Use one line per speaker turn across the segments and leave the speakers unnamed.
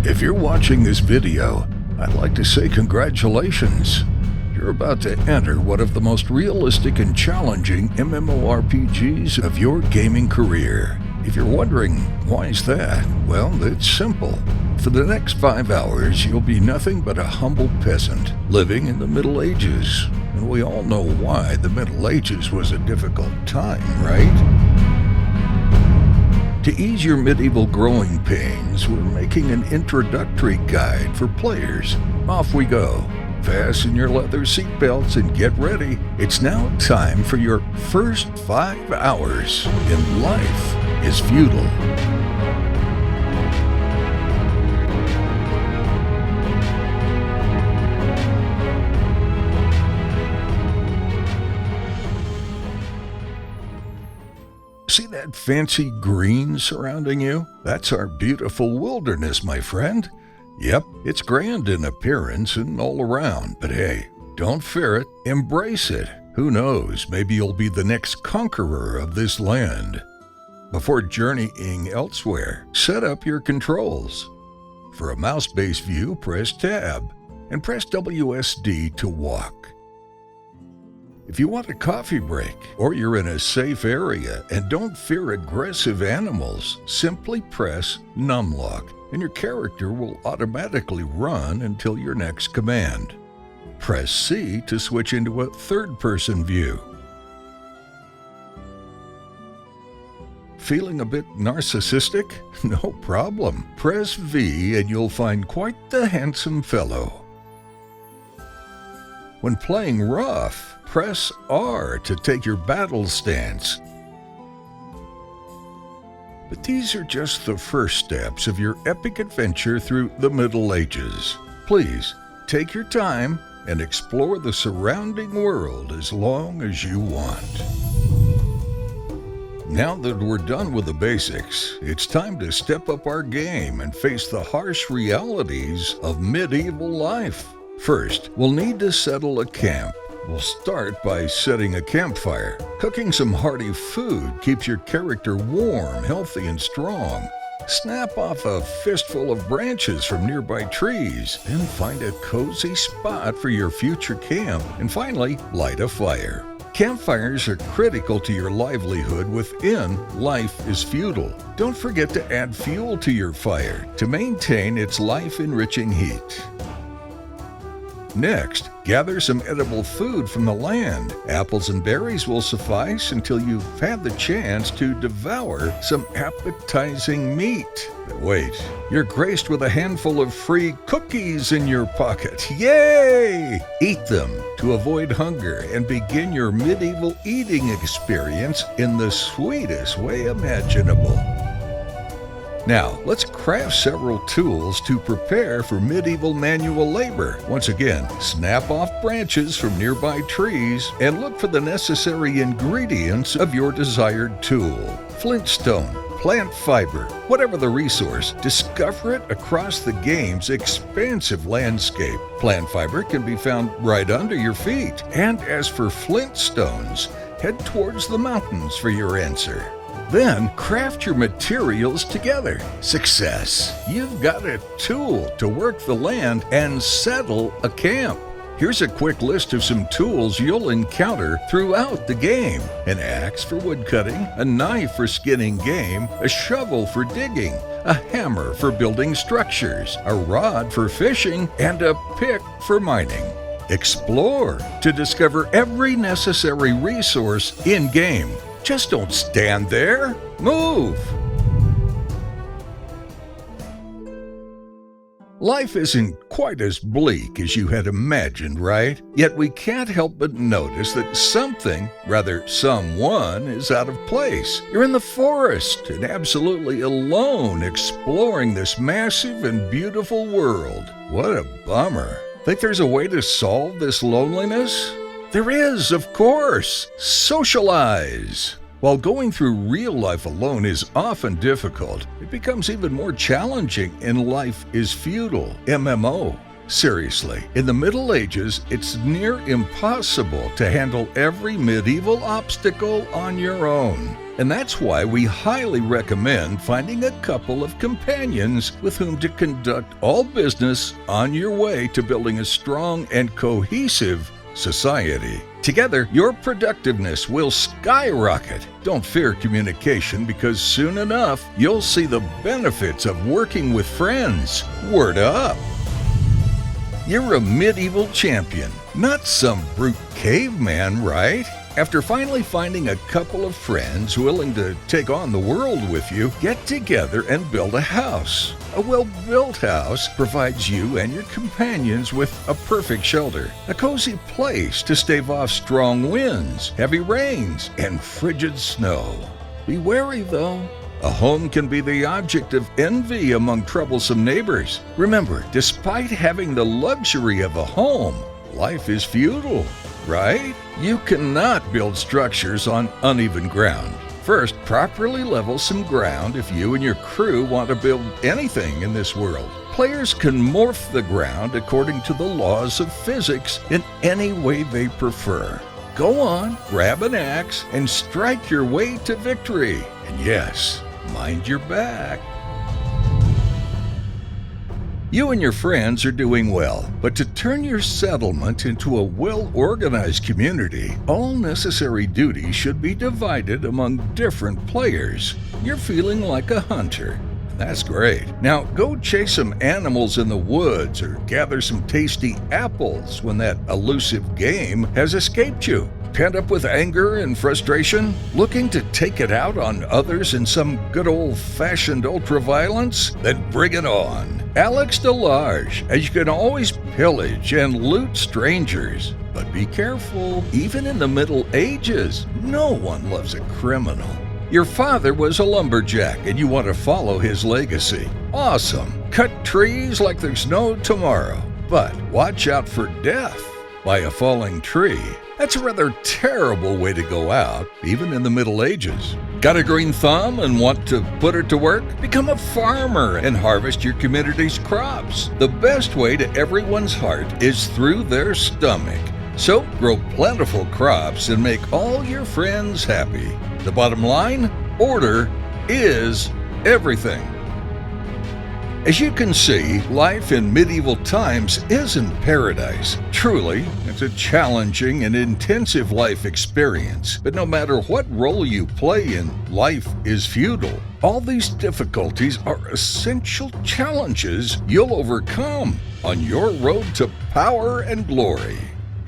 If you're watching this video, I'd like to say congratulations. You're about to enter one of the most realistic and challenging MMORPGs of your gaming career. If you're wondering, why is that? Well, it's simple. For the next 5 hours, you'll be nothing but a humble peasant, living in the Middle Ages. And we all know why the Middle Ages was a difficult time, right? To ease your medieval growing pains, we're making an introductory guide for players. Off we go. Fasten your leather seatbelts and get ready. It's now time for your first 5 hours in Life is Feudal. See that fancy green surrounding you? That's our beautiful wilderness, my friend. Yep, it's grand in appearance and all around, but hey, don't fear it, embrace it. Who knows, maybe you'll be the next conqueror of this land. Before journeying elsewhere, set up your controls. For a mouse-based view, press Tab, and press WSD to walk. If you want a coffee break, or you're in a safe area and don't fear aggressive animals, simply press Numlock, and your character will automatically run until your next command. Press C to switch into a third-person view. Feeling a bit narcissistic? No problem. Press V and you'll find quite the handsome fellow. When playing rough, press R to take your battle stance. But these are just the first steps of your epic adventure through the Middle Ages. Please, take your time and explore the surrounding world as long as you want. Now that we're done with the basics, it's time to step up our game and face the harsh realities of medieval life. First, we'll need to settle a camp. We'll start by setting a campfire. Cooking some hearty food keeps your character warm, healthy, and strong. Snap off a fistful of branches from nearby trees, then find a cozy spot for your future camp. And finally, light a fire. Campfires are critical to your livelihood within Life is Feudal. Don't forget to add fuel to your fire to maintain its life-enriching heat. Next, gather some edible food from the land. Apples and berries will suffice until you've had the chance to devour some appetizing meat. But wait, you're graced with a handful of free cookies in your pocket. Yay! Eat them to avoid hunger and begin your medieval eating experience in the sweetest way imaginable. Now, let's craft several tools to prepare for medieval manual labor. Once again, snap off branches from nearby trees and look for the necessary ingredients of your desired tool. Flintstone, plant fiber, whatever the resource, discover it across the game's expansive landscape. Plant fiber can be found right under your feet. And as for flintstones, head towards the mountains for your answer. Then, craft your materials together. Success! You've got a tool to work the land and settle a camp. Here's a quick list of some tools you'll encounter throughout the game. An axe for woodcutting, a knife for skinning game, a shovel for digging, a hammer for building structures, a rod for fishing, and a pick for mining. Explore to discover every necessary resource in-game. Just don't stand there. Move! Life isn't quite as bleak as you had imagined, right? Yet we can't help but notice that someone is out of place. You're in the forest and absolutely alone exploring this massive and beautiful world. What a bummer. Think there's a way to solve this loneliness? There is, of course. Socialize. While going through real life alone is often difficult, it becomes even more challenging in Life is Feudal MMO. Seriously, in the Middle Ages, it's near impossible to handle every medieval obstacle on your own. And that's why we highly recommend finding a couple of companions with whom to conduct all business on your way to building a strong and cohesive society. Together, your productiveness will skyrocket. Don't fear communication, because soon enough, you'll see the benefits of working with friends. Word up! You're a medieval champion, not some brute caveman, right? After finally finding a couple of friends willing to take on the world with you, get together and build a house. A well-built house provides you and your companions with a perfect shelter, a cozy place to stave off strong winds, heavy rains, and frigid snow. Be wary, though. A home can be the object of envy among troublesome neighbors. Remember, despite having the luxury of a home, life is feudal, right? You cannot build structures on uneven ground. First, properly level some ground if you and your crew want to build anything in this world. Players can morph the ground according to the laws of physics in any way they prefer. Go on, grab an axe, and strike your way to victory. And yes, mind your back. You and your friends are doing well, but to turn your settlement into a well-organized community, all necessary duties should be divided among different players. You're feeling like a hunter. That's great. Now go chase some animals in the woods or gather some tasty apples when that elusive game has escaped you. Pent up with anger and frustration? Looking to take it out on others in some good old-fashioned ultraviolence? Then bring it on. Alex DeLarge, as you can always pillage and loot strangers. But be careful, even in the Middle Ages, no one loves a criminal. Your father was a lumberjack and you want to follow his legacy. Awesome. Cut trees like there's no tomorrow. But watch out for death by a falling tree. That's a rather terrible way to go out, even in the Middle Ages. Got a green thumb and want to put it to work? Become a farmer and harvest your community's crops. The best way to everyone's heart is through their stomach. So grow plentiful crops and make all your friends happy. The bottom line? Order is everything. As you can see, life in medieval times isn't paradise. Truly, it's a challenging and intensive life experience. But no matter what role you play in, life is feudal. All these difficulties are essential challenges you'll overcome on your road to power and glory.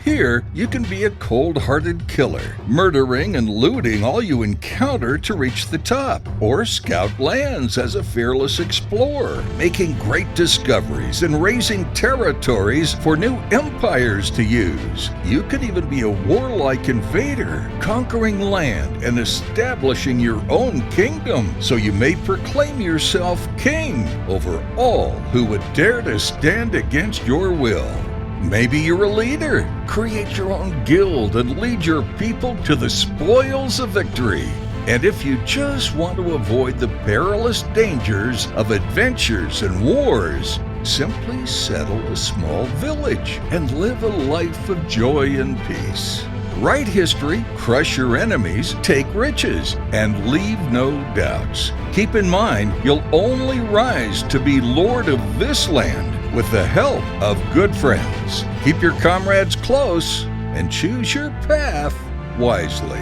Here, you can be a cold-hearted killer, murdering and looting all you encounter to reach the top, or scout lands as a fearless explorer, making great discoveries and raising territories for new empires to use. You could even be a warlike invader, conquering land and establishing your own kingdom, so you may proclaim yourself king over all who would dare to stand against your will. Maybe you're a leader. Create your own guild and lead your people to the spoils of victory. And if you just want to avoid the perilous dangers of adventures and wars, simply settle a small village and live a life of joy and peace. Write history, crush your enemies, take riches, and leave no doubts. Keep in mind, you'll only rise to be lord of this land with the help of good friends. Keep your comrades close and choose your path wisely.